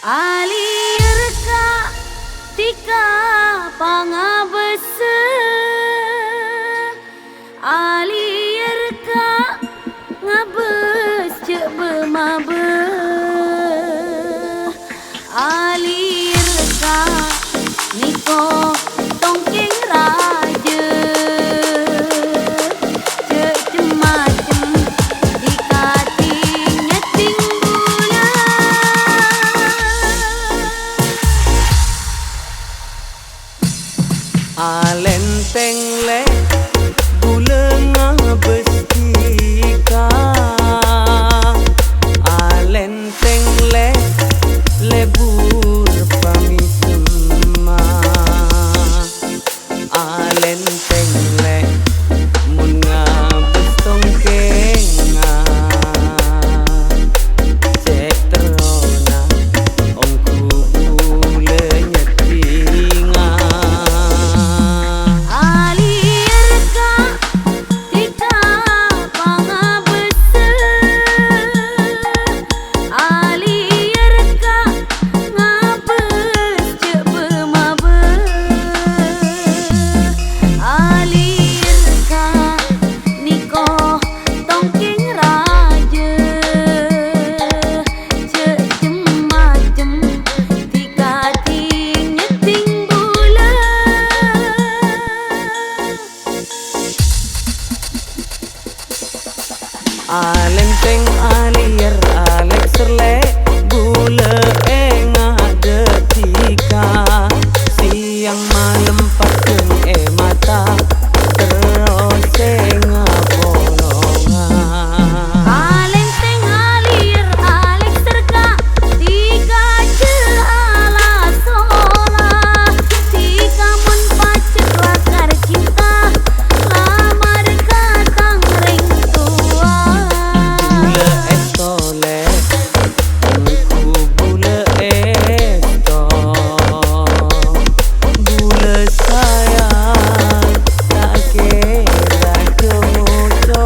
Alirka tika pangabese Alirka ngabes cek bemabe Alirka niko tongking raja cek cemacem dikating nyeting gula Alenteng le gula ngabes tika Alenteng le lebur pamisema Alenteng le mun ngabes tongkenga cek terona ongku bule nyetinga Alirka tika pangabese Alirka ngabes cek bemabe Alirka niko tongking raja cek cemacem dikating nyeting bula Alenteng alir alek serle gula ngade tika siang malam pakeun mata terus ngapolongan Alenteng alir alek serka tika ala sola tika mun pacet lakar cinta lamar katang ring tua gula estole ongku gula esto gula sayang tak kira kemuco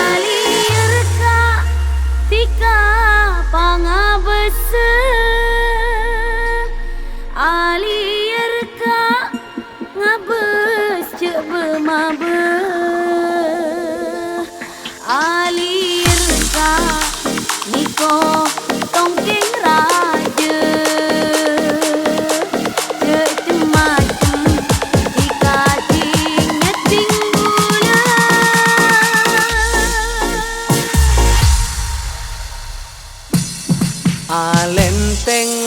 Alirka tika pangabese Alirka ngabes cek bemabe Alirka niko tongking raja cek cemacem dikating nyeting gula Alenteng